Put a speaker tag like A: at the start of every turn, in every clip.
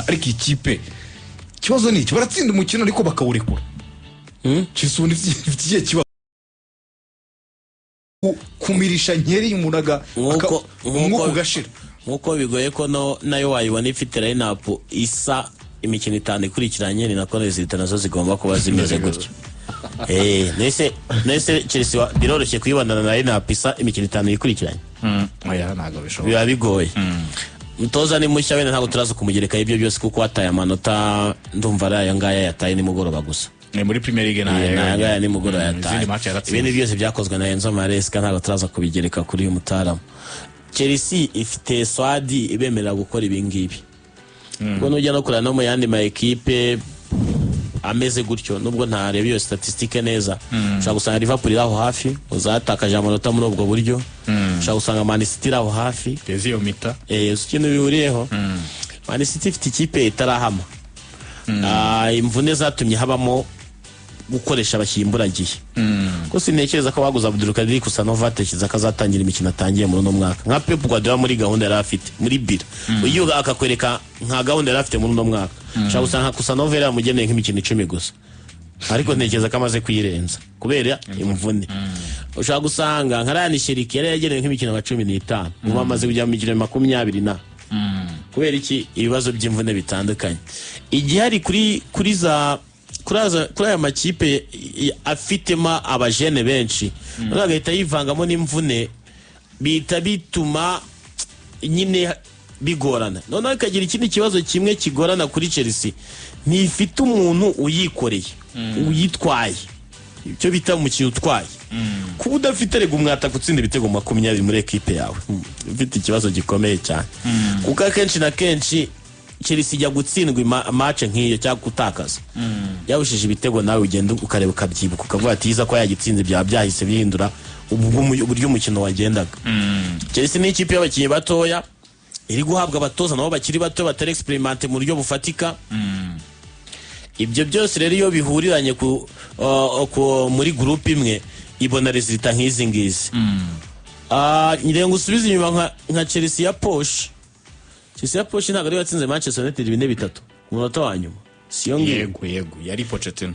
A: ariko ikipe kibazo ni iki baratsinda umukino ariko bakawurekura Chelsea ifite kibazo kumirisha nkeri y'umunaga nkuko gashira
B: nkuko bigoye ko nayo wayibona ifite line-up isa imikino 5 ikurikiranye ni nako resulta nazo zigomba kuba zimeze gutyo nese Chelsea biroroshye kuyibonana na line-up isa imikino 5 ikurikiranye
A: oya ntago bishoboka
B: biba bigoye mutoza ni mushya wene ntago turaza kumugereka ibyo byose kuko ataye amanota ndumva ari aya ngaya yataye ni mugoroba gusa
A: muri Premier League
B: na ni mugoroba yataye ibindi byose byakozwe na Enzo Maresca ntago turaza kubigereka kuri uyu mutarama Chelsea ifite swadi ibemerera gukora ibingibi ubwo nujya no kurana no mu yandi ma equipe ameze gutyo nubwo ntareba iyo statistique neza ushaka gusanga Liverpool iraho hafi uzatakaje amanota muri ubwo buryo ushaka gusanga Man City iraho hafi
A: teziyo mita
B: ikintu bihuriyeho Man City ifite ikipe itarahama imvune zatumye habamo gukoresha abashimburagiye ko sintekereza ko baguza Abdul Kadir Kusanova tekiza kazatangira imikino atangiye muri no mwaka nka Pep Guardiola muri gahunda yari afite muri bira uyu akakwereka nka gahunda yari afite muri no mwaka ushaka gusanga Kusanova yari amugeneye nk'imikino 10 gusa ariko ntekereza ko amaze kuyirenza kubera imvune ushaka gusanga nka Ryan Sherik yari yageneye nk'imikino 15 ubu amaze kujya mu mikino 20 na kubera iki ibibazo by'imvune bitandukanye igihari kuri aya makipe afitema abajene benshi bagahita yivangamo n'imvune bita bituma nyine bigorana noneho ikagira ikindi kibazo kimwe kigorana kuri Chelsea ntifite umuntu uyikoreye uyitwaye icyo bita mu kintu utwaye kuba udafite rego umwata gutsinda ibitego 20 muri equipe yawe ufite ikibazo gikomeye cyane kuko akenshi na kenshi Chelsea ijya gutsindwa match nk'iyo cyangwa gutakaza yabushije ibitego nawe ugenda ukareba ukabyibuka ukavuga ati iza ko yagitsinze byahise bihindura uburyo umukino wagendaga Chelsea ni ikipe y'abakinnyi batoya iri guhabwa abatoza nabo bakiri bato batari experimente mu buryo bufatika ibyo byose rero iyo bihuriranye muri groupe imwe ibona resulta nk'izi ngizi ngiye ngusubiza inyuma nka Chelsea ya Porsche ntabwo ari watsinze Manchester United 4-3 ku munota wa nyuma siyo
A: yego yari Pochettino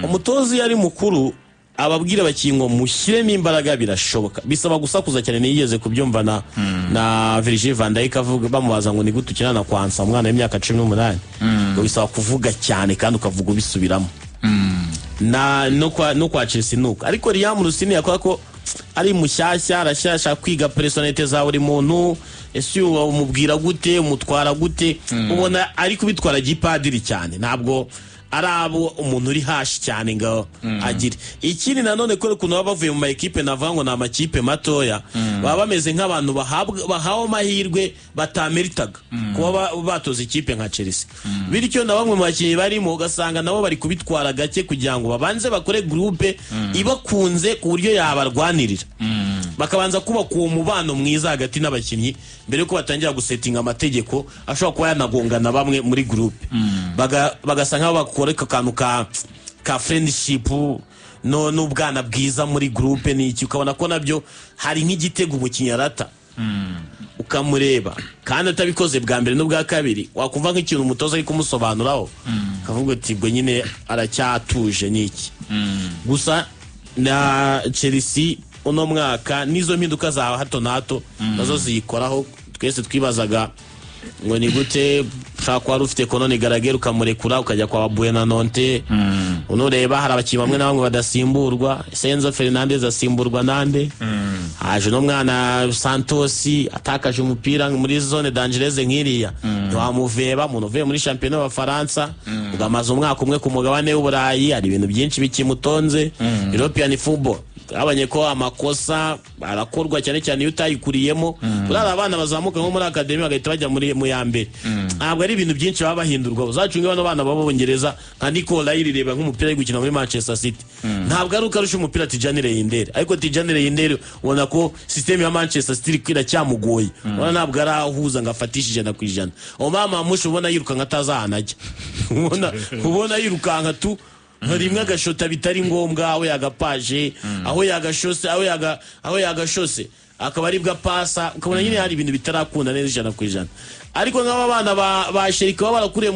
B: umutozi yari mukuru ababwira abakingo mushyiremo imbaraga birashoboka bisaba gusakuza cyane niyigeze kubyumva na Virgil van Dijk avuga bamubaza ngo ni gute ukina na Kwanza umwana w'imyaka 18 ngo bisaba kuvuga cyane kandi ukavuga ubisubiramo no kwa Chelsea nuko ariko Liam Rusini yakora ko ari mushyashya arashyashya kwiga personality za buri muntu ese umubwira gute umutwara gute ubona ari kubitwara gipadiri cyane ntabwo arabo umuntu uri hashi cyane ngo agire ikindi nanone ko kuno bavuye mu equipe navango na makipe matoya baba bameze nk'abantu bahawe mahirwe batameritaga kuba batoza ikipe nka Chelsea bityo na bamwe mu bakinnyi barimo ugasanga nabo bari kubitwara gake kugira ngo babanze bakore groupe ibakunze ku buryo yabarwanirira bakabanza kuba ku mubano mwiza hagati n'abakinnyi mbere ko batangira gusettinga amategeko ashobora kuba yanagongana bamwe muri groupe bagasanga bakoreka kantu ka friendship n'ubwana bwiza muri groupe n'iki ukabona ko nabyo hari nk'igitego umukinnyi arata ukamureba kandi atabikoze bwa mbere n'ubwa kabiri wakumva nk'ikintu umutoza ari kumusobanuraho kavuga ati bwo nyine aracyatuje n'iki gusa na Chelsea uno mwaka nizo mpinduka za hato na hato nazo ziyikoraho twese twibazaga ngo ni gute shaka wari ufite Kononi Garagera ukamurekura ukajya kwa Buena Nonte unureba hari abakinnyi bamwe na bamwe badasimburwa Enzo Fernandez asimburwa nande haje no mwana Santos atakaje umupira muri zone dangereuse nk'iriya ntiwamuveba umuntu uvuye muri championnat wa France ugamaza umwaka umwe ku mugabane w'Uburayi hari ibintu byinshi bikimutonze European football abanye ko amakosa arakorwa cyane cyane utayikuriyemo urara abana bazamuka nko muri academy bagahita bajya muri mu yambere ntabwo ari ibintu byinshi baba bahindurwa uzacunga bano bana babongereza nka Nicola yireba nk'umupira ari gukina muri Manchester City ntabwo ari ukarusha umupira Tijani Reindere ariko Tijani Reindere ubona ko system ya Manchester City kwira cyamugoye ubona ntabwo arahuza ngafatishije na kwijana omama musho ubona yiruka nkatazahanajya ubona yirukanka tu rimwe agashota bitari ngombwa aho yagapaje aho yagashose akaba ari bwa pasa ukabona nyine hari ibintu bitarakunda neza 100% ariko nk'aba bana ba Sherika baba barakuriye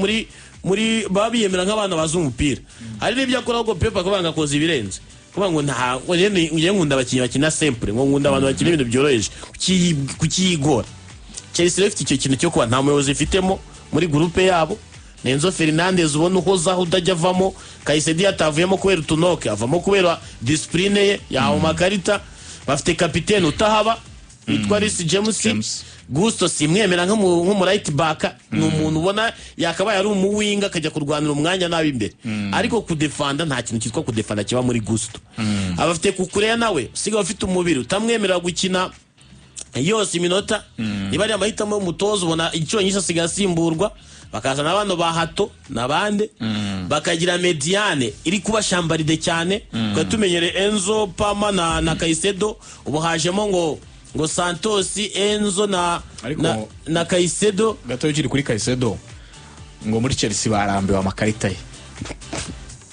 B: muri babiyemera nk'abana bazi umupira hari n'ibyo akora ahubwo Pepa akabanga koza ibirenze kuvuga ngo nta ngiye nkunda abakinnyi bakina simple ngo nkunda abantu bakina ibintu byoroheje kukiyigora Chelsea ifite icyo kintu cyo kuba nta muyobozi ifitemo muri groupe yabo Nenzo Fernandez ubona uhozaho udajya avamo Kayisedi yatavuyemo kubera utunoke avamo kubera discipline ye yahawe makarita bafite kapiteni utahaba witwa Reece James Gusto simwemera nk'umu right back n'umuntu ubona yakabaye ari umuwinga akajya kurwanira umwanya nabi imbere ariko kudefanda nta kintu cyitwa kudefanda kiba muri Gusto abafite kukureya nawe siga bafite umubiri utamwemerera gukina yose iminota niba ari amahitamo y'umutozo ubona icyo nyinshi asigasimburwa bakazana abantu bahato nabande bakagira mediane iri kuba shambaride cyane twatumenyere Enzo Pama na Kaisedo ubu hajemo ngo Santos Enzo na Kaisedo
A: gato yiri kuri Kaisedo ngo muri Chelsea barambiwe amakarita ye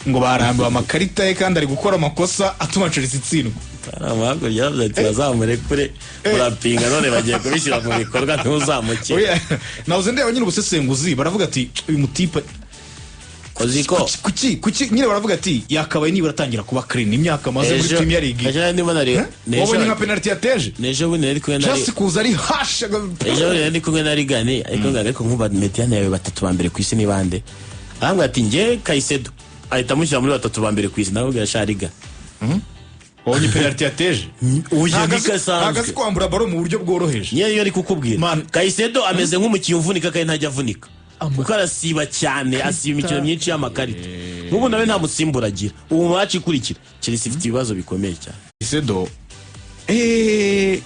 A: ngo barambiwe amakarita ye kandi ari gukora amakosa atuma Chelsea itsindwa
B: Amago yavuze ati bazamure kure urapinga none bagiye kubishyira mu bikorwa ntuzamuke
A: navuze ndeba nyine ubusesenguzi baravuga ati uyu mutipe
B: Koziko
A: kuki nyine baravuga ati yakabaye niba aratangira kuba clean imyaka maze muri Premier League
B: ejo ndimo nari
A: wabonye nka penalty yateje
B: nejo bune ari kumwe nari
A: Chelsea kuza ari hasha
B: ejo ari kumwe nari gane ariko nkuba mediane yawe batatu bambere ku isi ni bande ahambwa ati nge Kaisedo ahita mushyira muri batatu bambere ku isi nawe gashariga
A: wabonye penalty yateje
B: nagazi
A: kwambura baro mu buryo bworoheje
B: niyo ari kukubwira Kaisedo ameze nk'umukinnyi uvunika kandi ntajya avunika kuko arasiba cyane asiba imikino myinshi y'amakarita n'ubu nawe nta musimbura agira ubu match ikurikira Chelsea ifite ibibazo bikomeye cyane
A: Kaisedo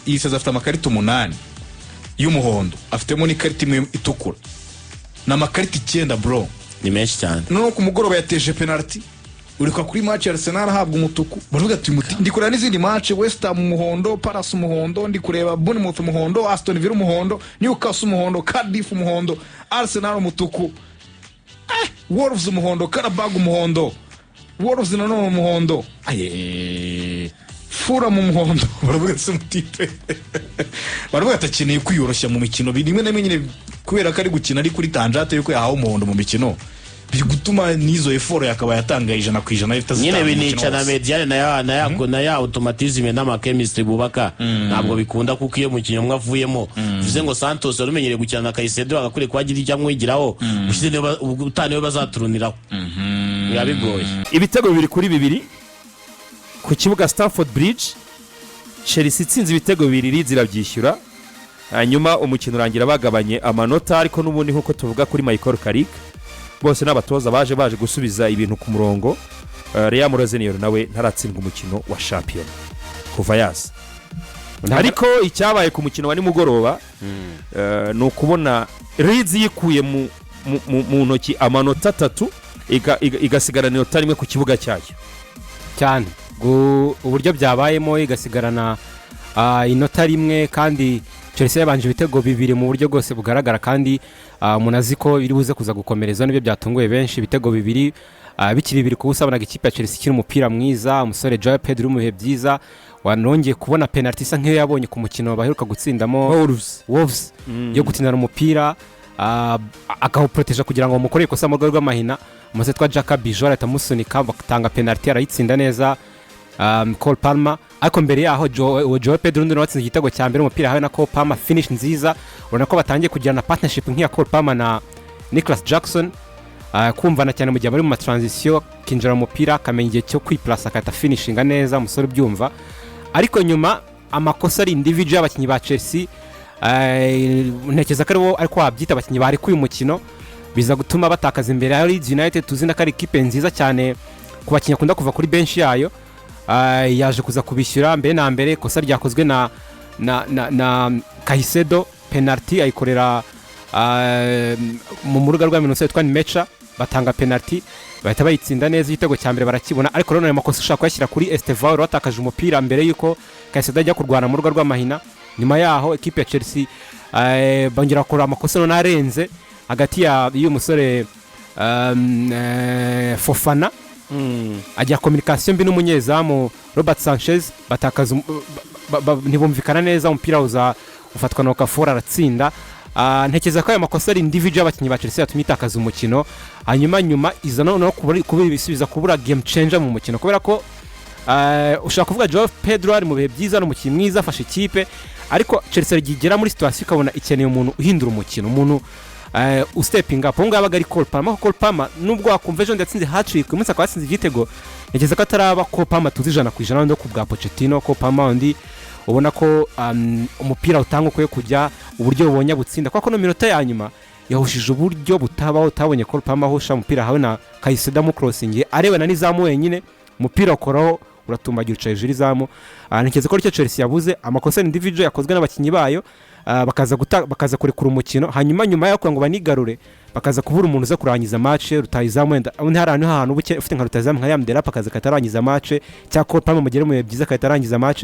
A: yisaza afite amakarita 8 y'umuhondo afitemo n'ikarita imwe itukura n'amakarita 9 bro
B: ni menshi cyane
A: no ku mugoroba yateje penalty ureka kuri match Arsenal ahabwa umutuku baravuga ati ndi kureba n'izindi match West Ham umuhondo Palace umuhondo ndi kureba Bournemouth umuhondo Aston Villa umuhondo Newcastle umuhondo Cardiff umuhondo Arsenal umutuku Wolves umuhondo Karabag umuhondo Wolves nanone umuhondo Fulham umuhondo baravuga ati mutipe baravuga ati akeneye kwiyoroshya mu mikino bimwe na nyine kubera ko ari gukina ari kuri tanjate yuko yahawe umuhondo mu mikino biri gutuma nizo effort yakaba yatanga 100%
B: itazitanga nyine binica na mediane na ya automatisme n'amakemistry bubaka ntabwo bikunda kuko iyo mukinyo mwavuyemo bivuze ngo Santos yarumenyere gukina na Kaisedo agakure kwagira ijamwe yigiraho ushize ubutane bazaturuniraho yabigoye
C: ibitego 2-2 ku kibuga Stamford Bridge Chelsea itsinze ibitego 2 zirabyishyura hanyuma umukino urangira bagabanye amanota ariko n'ubundi nkuko tuvuga kuri Michael Carrick bose n'abatoza baje gusubiza ibintu ku murongo Real Morozenero nawe ntaratsindwa umukino wa champion kuva yasa ariko icyabaye ku mukino wa nimugoroba no kubona Leeds yikuye mu ntoki amanota 3 igasigarana inota rimwe ku kibuga cyayo
D: cyane uburyo byabayemo igasigarana inota rimwe kandi Chelsea yabanje ibitego 2 mu buryo bwose bugaragara kandi munaziko biri buze kuza gukomereza nibyo byatunguye benshi ibitego 2 bikiri 2 kubusabonaga ikipe ya Chelsea kiri umupira mwiza umusore Joao Pedro mu bihe byiza wanongeye kubona penalty isa nk'iyo yabonye ku mukino baheruka gutsindamo Wolves yo gutsindana umupira akahoproteja kugira ngo umukore ikosa mu rwego rw'amahina umusore twa Jacob Bijora atamusunika batanga penalty arayitsinda neza Cole Palmer ariko mbere yaho Joao Pedro ndi watsinze igitego cya mbere umupira hawe na Cole Palmer finish nziza urabona ko batangiye kugirana partnership nk'iya Cole Palmer na Nicholas Jackson kumvana cyane mu gihe bari mu transition kinjira umupira kamenya igihe cyo kwiplasa akata finishinga neza umusore byumva ariko nyuma amakosa ari individual y'abakinnyi ba Chelsea ntekeza ko aribo ariko wabyita abakinnyi bari kuyu mukino biza gutuma batakaza imbere ya Leeds United tuzina ko ari ikipe nziza cyane ku bakinnyi akunda kuva kuri bench yayo yaje kuza kubishyura mbere na mbere kosa ryakozwe na Kaisedo penalty ayikorera mu muruga rwa minota yitwa Mecha batanga penalty bahita bayitsinda neza igitego cya mbere barakibona ariko none amakosa ushaka kuyashyira kuri Estevao watakaje umupira mbere yuko Kaisedo ajya kurwana mu rugo rw'amahina nyuma yaho equipe ya Chelsea bongera gukora amakosa none arenze hagati y'uyu musore Fofana ajya communication mbi n'umunyezamu Robert Sanchez batakaza ntibumvikana neza umupira uza ufatwa na Okafor aratsinda ntekereza ko aya makosa ari individual y'abakinnyi ba Chelsea yatumye itakaza umukino nyuma iza no kubura ibisubiza kubura game changer mu mukino kubera ko ushaka kuvuga Joao Pedro ari mu bihe byiza n'umukinnyi mwiza afashe ikipe ariko Chelsea rigera muri situation ikabona ikeneye umuntu uhindura umukino umuntu usteping up ngo abaga ari Cole Palmer nubwo akumva ejo ndatsinze hat-trick umunsi akaba yatsinze igitego ntekereza ko ataraba Cole Palmer tuzi 100% ndo ku bwa Pochettino Cole Palmer undi ubona ko umupira utanga uko kujya uburyo bubonye butsinda kuko no minota ya nyuma yahushije uburyo butabaho utabonye Cole Palmer ahusha umupira hawe na Kayiseda mu crossing areba na nizamu wenyine umupira ukoraho uratumbagira ucaye hejuru izamu ntekereza ko icyo Chelsea yabuze amakosa individual yakozwe n'abakinnyi bayo bakaza kurekura umukino nyuma yo ngo banigarure bakaza kubura umuntu uza kurangiza match rutayizamu wenda hari ahantu buke ufite nka rutayizamu nka Yamdela pakaza katarangiza match cyangwa Palmer mugere mu byiza katarangiza match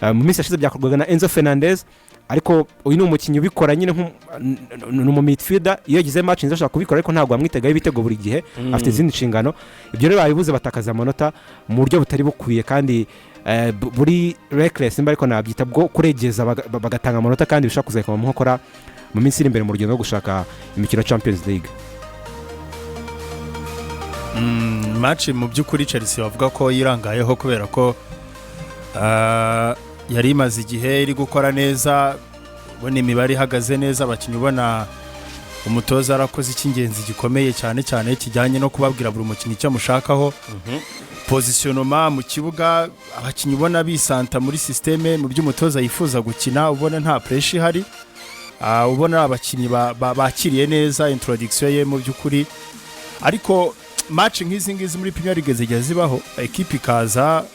D: mu minsi yashize byakorwaga na Enzo Fernandez ariko uyu ni umukinnyi ubikora nyine mu midfielder iyo yagize match nzashaka kubikora ariko ntabwo amwitegaho ibitego buri gihe afite izindi nshingano ibyo rero babibuze batakaza amanota mu buryo butari bukwiye kandi buri reckless imba ariko nabyita bwo kuregeza bagatanga amanota kandi bishaka kuzakoma mu nkokora mu minsi iri imbere mu rugendo rwo gushaka imikino Champions League
E: match mu by'ukuri Chelsea bavuga ko yirangayeho kubera ko yari imaze igihe iri gukora neza ubona imibare ihagaze neza abakinnyi ubona umutoza arakoze icy'ingenzi gikomeye cyane kijyanye no kubabwira buri mukinnyi icyo amushakaho positionnement mu kibuga abakinnyi ubona bisanta muri systeme mu by'umutoza yifuza gukina ubona nta pressure ihari ubona abakinnyi bakiriye neza introduction ye mu by'ukuri ariko match nk'izi muri Premier League zijya zibaho equipe ikaza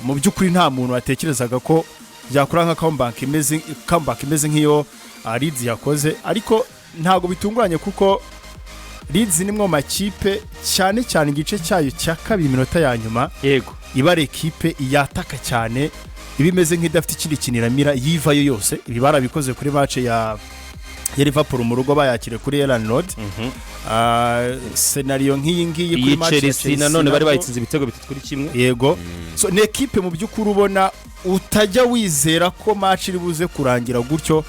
E: mu by'ukuri nta muntu watekerezaga ko byakora nka comeback imeze nk'iyo Leeds yakoze ariko ntago bitunguranye kuko Leeds nimwe mu makipe cyane igice cyayo cya kabiri minota ya nyuma
C: yego
E: ibare equipe yataka cyane ibimeze nk'idafite ikindi kiniramira yivayo yose ibi barabikoze kuri match ya Liverpool mu rugo bayakire kuri Ellen Road scenario nk'iyi ngiyi kuri match ya
C: Chelsea nanone bari bayitsinze ibitego 3-1
E: yego so ne equipe mu by'ukuri ubona utajya wizera ko match iri buze kurangira gutyo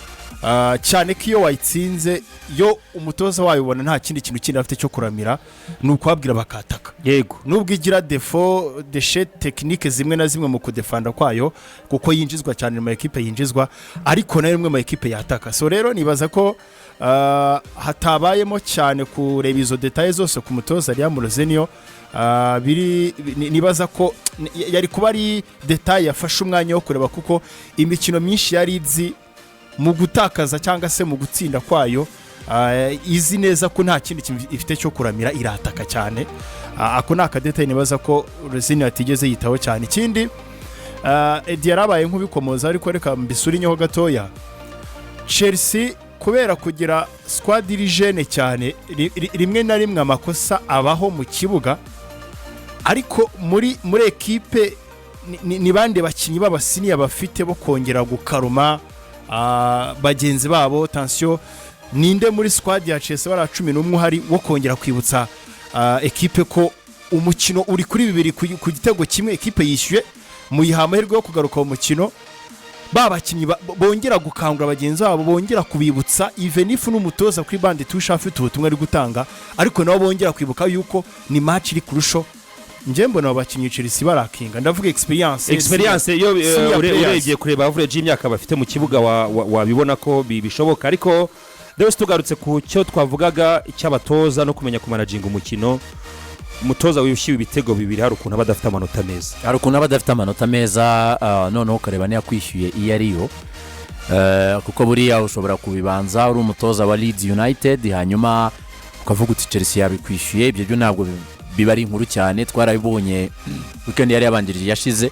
E: cyane ko iyo wayitsinze yo umutoza wayo ubona nta kindi kintu kindi afite cyo kuramira nuko abwira bakataka
C: yego
E: nubwo igira défaut déchet technique zimwe na zimwe mu kudefanda kwayo kuko yinjizwa cyane mu equipe yinjizwa ariko nayo imwe mu equipe yataka so rero nibaza ko hatabayemo cyane kureba izo details zose ku mutoza Irakomeye nibaza ko yari kuba ari detail yafashe umwanya wo kureba kuko imikino myinshi yari izi mu gutakaza cyangwa se mu gutsinda kwayo izi neza ko nta kindi ifite cyo kuramira irataka cyane ako naka detail nibaza ko Rosine yatigeze yitaho cyane ikindi yarabaye nk'ubikomoza ariko reka mbisuri nyeho gatoya Chelsea kubera kugira squad dirigene cyane rimwe na rimwe amakosa abaho mu kibuga ariko muri equipe ni bande bakinyi b'abasiniya bafite bo kongera gukaruma bagenzi babo tension ninde muri squad ya Chelsea bara 11 hari wo kongera kwibutsa equipe ko umukino uri kuri 2 ku gitego kimwe equipe yishyuye mu yihamaherwe yo kugaruka mu mukino babakinyi bongera gukangura bagenzi babo bongera kubibutsa even if n'umutoza kuri bande tusha afite ubutumwa ari gutanga ariko nabo bongera kwibuka yuko ni match iri kurusho njembo nabo bakinyi Chelsea barakinga ndavuga experience
C: yo uregiye kureba average y'imyaka bafite mu kibuga wabibona ko bishoboka ariko rero tugarutse ku cyo twavugaga icy'abatoza no kumenya kumanaginga umukino umutoza wishyuye ibitego bibiri hari ukuntu abadafite amanota meza noneho ukareba niya kwishyuye iyo ariyo kuko buriya ushobora kubibanza uri umutoza wa Leeds United hanyuma ukavuga uti Chelsea yabikwishyuye ibyo byo ntabwo biba ari inkuru cyane twarabibonye weekend yari yabanjirije yashize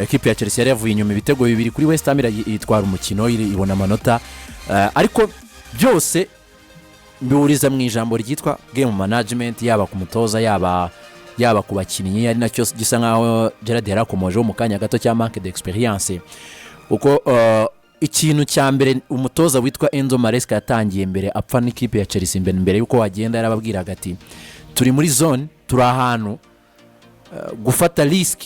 C: equipe ya Chelsea yari yavuye inyuma ibitego bibiri kuri West Ham yitwara umukino ibona amanota ariko byose bihuriza mu ijambo ryitwa game management yaba ku mutoza yaba ku bakinnyi ari nacyo gisa nkaho Gerard yarakomoje mu kanya gato cya manque d'experience uko ikintu cya mbere umutoza witwa Enzo Maresca yatangiye mbere apfa n'ikipe ya Chelsea mbere yuko wagenda yarababwiraga ati turi muri zone turi ahantu gufata risk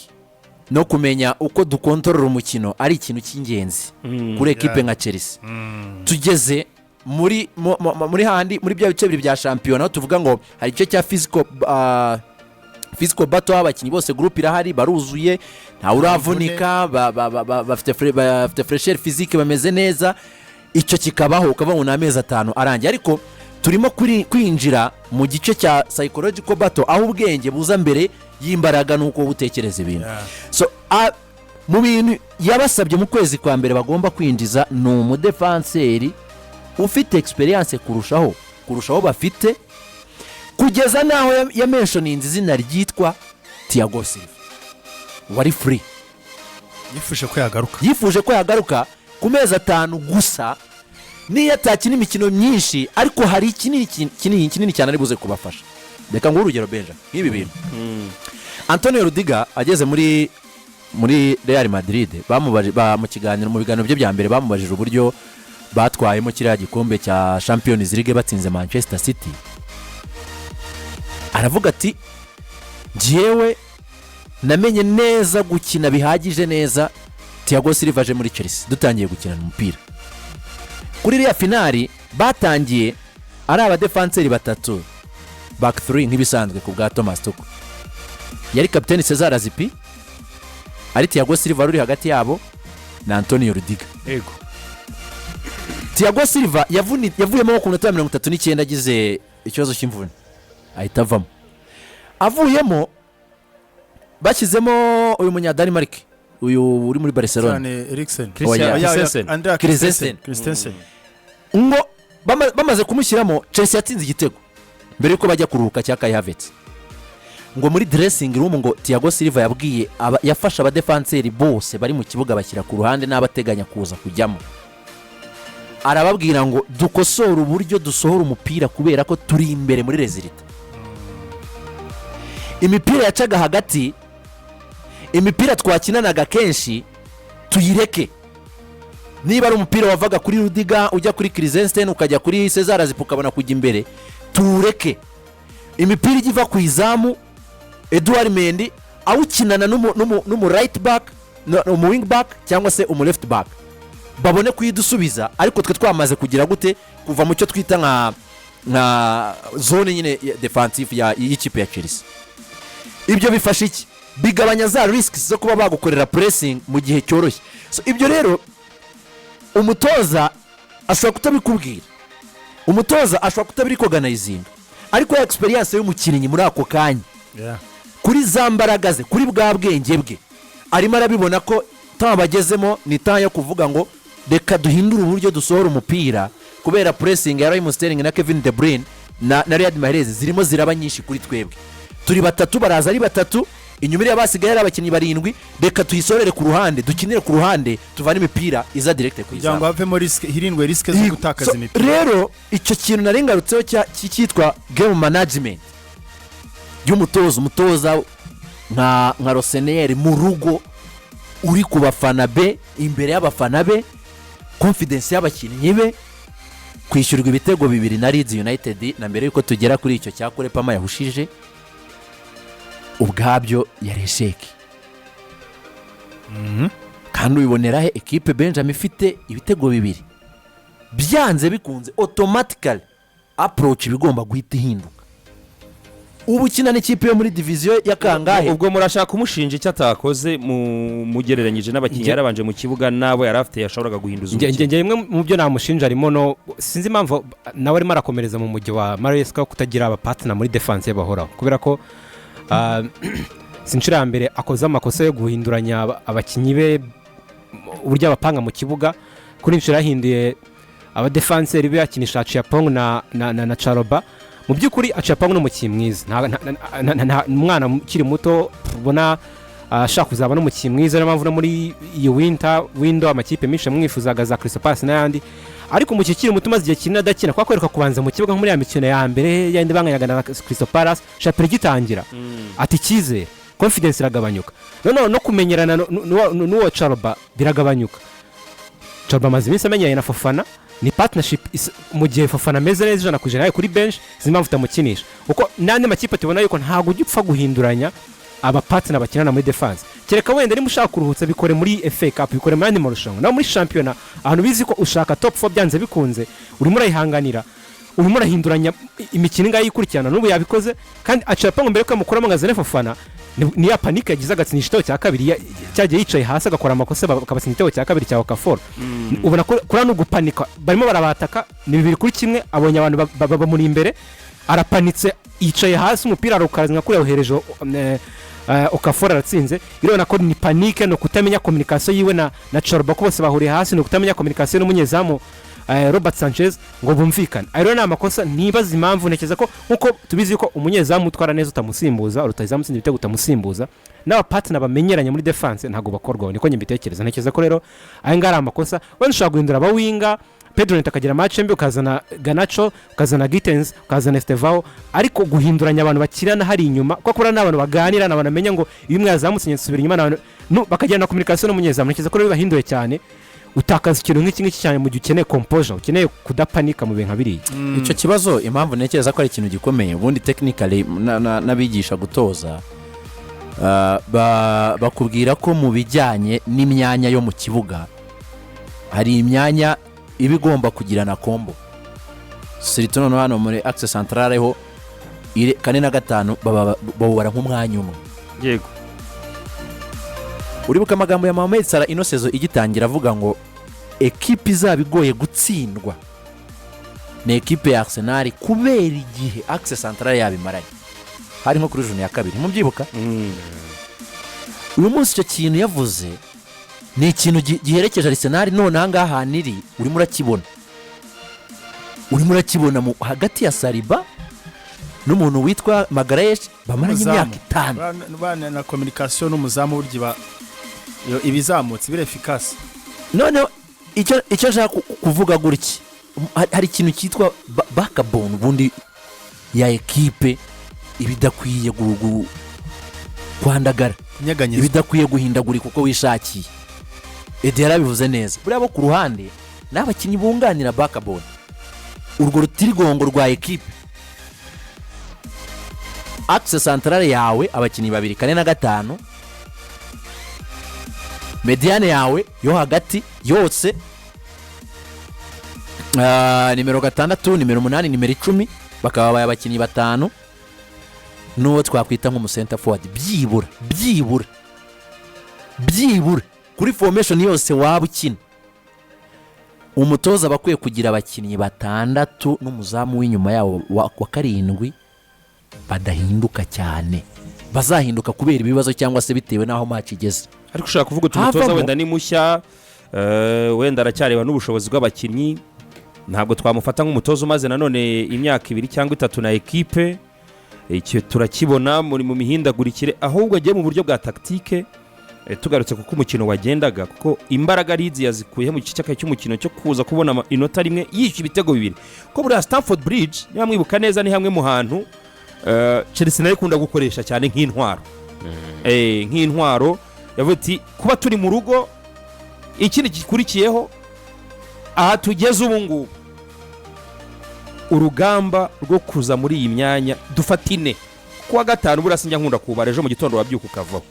F: no kumenya uko dukontorora umukino ari ikintu cy'ingenzi kuri ekipe nka Chelsea. Tugeze muri handi muri bya bice bibiri bya shampiyona aho tuvuga ngo hari igice cya physical battle, abakinnyi bose groupe irahari baruzuye, nta uravunika, bafite fresher physique, bameze neza. Icyo kikabaho ukava mu amezi 5 arangiye, ariko turimo kwinjira mu gice cya psychological battle aho ubwenge buza mbere y'imbaraga nuko butekereza ibintu. So mu bintu yabasabye mu kwezi kwa mbere bagomba kwinjiza ni umudefanseri ufite experience kurushaho bafite, kugeza naho ya mentioning izina ryitwa Thiago Silva wari free, yifuje ko yagaruka ku mezi 5 gusa, niyo atakina imikino myinshi, ariko hari kinini cyane ari buze kubafasha. Reka ngo urugero Benja nk'ibi bintu. Antonio Rudiger ageze muri Real Madrid, mu kiganiro mu biganiro bye bya mbere bamubajije uburyo batwayemo kiriya gikombe cya Champions League batsinze Manchester City. Aravuga ati njyewe namenye neza gukina bihagije neza Thiago Silva aje muri Chelsea dutangiye gukinana umupira. Kuri iriya finali batangiye ari abadefanseri batatu, back 3 nk'ibisanzwe ku bwa Thomas Tuchel. Yari kapiteni Cesar Azipi, ari Thiago Silva ruri hagati yabo na Antonio Rudiger.
C: Yego.
F: Thiago Silva yavuyemo ku minota 39 agize ikibazo cy'imvune, ahita avamo. Avuyemo bashyizemo uyu munya Denmark, uyu uri muri Barcelona, Christensen. Ngo bamaze kumushyiramo, Chelsea yatsinze igitego mbere yuko bajya kuruhuka cya Kai Havertz. Ngo muri dressing room ngo Thiago Silva yafasha abadefanseri bose bari mu kibuga bashyira ku ruhande n'abateganya kuza kujyamo. Arababwira ngo dukosora uburyo dusohora umupira kubera ko turi imbere muri resultat. Imipira yacaga hagati, imipira twakinanaga kenshi tuyireke. Niba ari umupira wavaga kuri Rudiger ujya kuri Christensen ukajya kuri Cesar Azipi ukabona kujya imbere, tureke. Imipira igiva ku izamu, Edouard Mendy awukinana n'umu right back, n'umu wing back cyangwa se umu left back, babone kuyidusubiza. Ariko twe twamaze kugira gute kuva mu cyo twita nka zone nyine defensive y'ikipe ya Chelsea. Ibyo bifasha iki? Bigabanya za risks zo kuba bagukorera pressing mu gihe cyoroshye. So ibyo rero umutoza ashobora kutabikubwira, umutoza ashobora kutabirikoganizinga, ariko ya experience y'umukinnyi muri ako kanya, kuri za mbaraga ze, kuri bwa bwenge bwe, arimo arabibona ko bagezemo ni time yo kuvuga ngo reka duhindure uburyo dusohora umupira, kubera pressing ya Raheem Sterling na Kevin De Bruyne na Riyad Mahrez zirimo ziraba nyinshi kuri twebwe. Turi batatu, baraza ari batatu, inyuma ya basigaye ari abakinnyi 7, reka tuyisorere ku ruhande, dukinire ku ruhande, tuvane imipira iza direct ku izamu,
E: cyangwa havemo risk, hirindwe risk zo gutakaza imipira.
F: Rero icyo kintu narengarutseho cyitwa game management y'umutoza nka Roseneri mu rugo, uri ku bafana be, imbere y'abafana be, confidence y'abakinnyi be, kwishyurwa ibitego 2 na Leeds United. Na mbere yuko tugera kuri icyo cyakore Pama yahushije, ubwabyo yaresheke. Kandi ubibonera he equipe Benjamin ifite ibitego 2, byanze bikunze automatically approach bigomba guhita ihinduka. Ubu kina n'ikipe yo muri division ya kangahe?
C: Ubwo murashaka kumushinja icyo atakoze mugereranyije n'abakinnyi yarabanje mu kibuga nabo yarafite yashoboraga guhinduza umukino.
D: Nge imwe mu byo namushinja arimo no sinzi impamvu nawe arimo arakomereza mu mujyi wa Maresca kutagira aba partner muri defense y'abahoraho, kubera ko sinshira mbere akoze amakosa yo guhinduranya abakinnyi be uburyo abapanga mu kibuga. Kuri inshuro yahinduye aba defenseur be yakinisha Chiapong na Charoba. Mu byukuri Chiapong n'umukinnyi mwiza, umwana ukiri muto ubona ashaka kuzaba n'umukinnyi mwiza, niyo mpamvu no muri iyo window amakipe menshi mwifuzaga za Crystal Palace n'ayandi. Ariko mu kikiri muto maze igihe kinini adakina kwa kwereka kubanza mu kibuga muri ya mikino ya mbere yandi banganyaga na Crystal Palace, chapter gitangira ati kize confidence iragabanyuka. No kumenyerana n'uwo Charoba biragabanyuka. Charoba maze iminsi amenyanye na Fofana, ni partnership mu gihe Fofana meze neza ijana kujana kuri bench, zimpamvu tamukinisha uko nande makipe tubona yuko ntago ugipfa guhinduranya abapatina bakinana muri defense kereka wenda niba ushaka kuruhutsa bikore muri FA Cup bikore muri andi marushanwa naho muri shampiyona ahantu bizi ko ushaka top 4 byanze bikunze urimo urayihanganira urimo urahinduranya imikino ingayi ikurikirana n'ubu yabikoze kandi acapa ngo mbere ko amukuramo nka Zene Fofana ni ya panike yagize agatsinisha igitego cya kabiri cyagiye yicaye hasi agakora amakosa bakabatsinda igitego cya kabiri cya Okafor ubona ko kuri no gupanika barimo barabataka ni 2-1 abonye abantu bamuri imbere arapanitse yicaye hasi umupira arukaranka kuri yohereje Okafor aratsinze irona ko ni panike no kutamenya communication yiwe na Chorba ko bose bahuriye hasi no kutamenya communication n'umunyezamu Robert Sanchez ngo bumvikane ayo ni amakosa nibaza impamvu nekeza ko nkuko tubizi ko umunyezamu utwara neza utamusimbuza urutayizamu sindi bitego utamusimbuza n'aba partner bamenyeranye muri defense ntago bakorwa niko nyibitekereza nekeza ko rero ayo ngara amakosa wenda ushaka guhindura abawinga Pedro nitakagira match mbi ukazana Ganacho ukazana Gittens ukazana Estevao ariko guhinduranya abantu bakirana hari inyuma ko kuri n'abantu baganira n'abantu bamenya ngo iyo umwe yazamutse nyesubira inyuma n'abantu bakagirana communication n'umunyezamu nekeza ko rero bahinduye cyane utakaza ikintu nk'iki cyane mu gihe ukeneye composure ukeneye kudapanika mu bintu biriya
F: icyo kibazo impamvu ntekereza ko ari ikintu gikomeye ubundi technically n'abigisha gutoza bakubwira ko mu bijyanye n'imyanya yo mu kibuga hari imyanya iba igomba kugirana kombo sirito noneho hano muri axe centrale ho 4 na 5 babara nk'umwanya umwe
C: yego
F: uribuka amagambo ya Mohamed Salah ino sezo igitangira avuga ngo ekipe izabigoye gutsindwa ni ekipe ya Arsenal kubera igihe axe centrale yabimaranye hari nko kuri june ya 2 mubyibuka uyu munsi icyo kintu yavuze ni ikintu giherekeje Arsenal none ahangaha haniri urimo urakibona mu hagati ya Saliba n'umuntu witwa Magalhaes bamaranye imyaka 5
E: bana na communication n'umuzamu buryo ibizamutse bire efficace
F: none icyo nshaka kuvuga gutya hari ikintu cyitwa backbone bundi ya ekipe ibidakwiye kwandagara ibidakwiye guhindagurika uko wishakiye Ede yarabivuze neza buriya bo ku ruhande n'abakinnyi bunganira backbone urwo rutirigongo rwa ekipe axe centrale yawe abakinnyi 2 4 na 5 mediane yawe yo hagati yose nimero 6 nimero 8 nimero 10 bakaba baye abakinnyi 5 n'uwo twakwita nk'umu center forward byibura kuri formation yose waba ukina umutoza bakwiye kugira abakinnyi 6 n'umuzamu w'inyuma yawo wa 7 badahinduka cyane bazahinduka kubera ibibazo cyangwa se bitewe naho match igeze
C: ariko ushaka kuvuga umutoza wenda ni mushya wenda aracyareba n'ubushobozi bw'abakinnyi ntabwo twamufata nk'umutoza umaze nanone imyaka 2 cyangwa 3 na equipe icyo turakibona muri mu mihindagurikire ahubwo agiye mu buryo bwa tactique tugarutse kuko umukino wagendaga kuko imbaraga rizi yazikuye mu gice cy'umukino cyo kuza kubona inota rimwe yishyura ibitego 2 ko buri Stamford Bridge niba mwibuka neza ni hamwe mu hantu Chelsea nayo ikunda gukoresha cyane nk'intwaro nk'intwaro yavuti kuba turi mu rugo ikindi gikurikiyeho aha tugeze ubu ngubu urugamba rwo kuza muri iyi myanya dufatine kuwa 5 burasinjya nkunda kubara ejo mu gitondo wabyuka ukavaho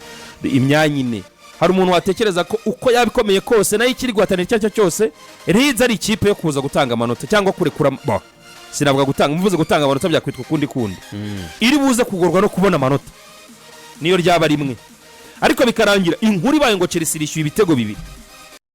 C: imyanya 4 hari umuntu watekereza ko uko yabikomeye kose nayo ikiri guhatanira icyo cyose riza ari ikipe yo kuza gutanga amanota cyangwa kurekura sinabwa gutanga mvuze gutanga amanota byakwitwa kundi iri buze kugorwa no kubona amanota niyo ryaba rimwe ariko bikarangira inkuru ibaye ngo Chelsea rishyuye ibitego 2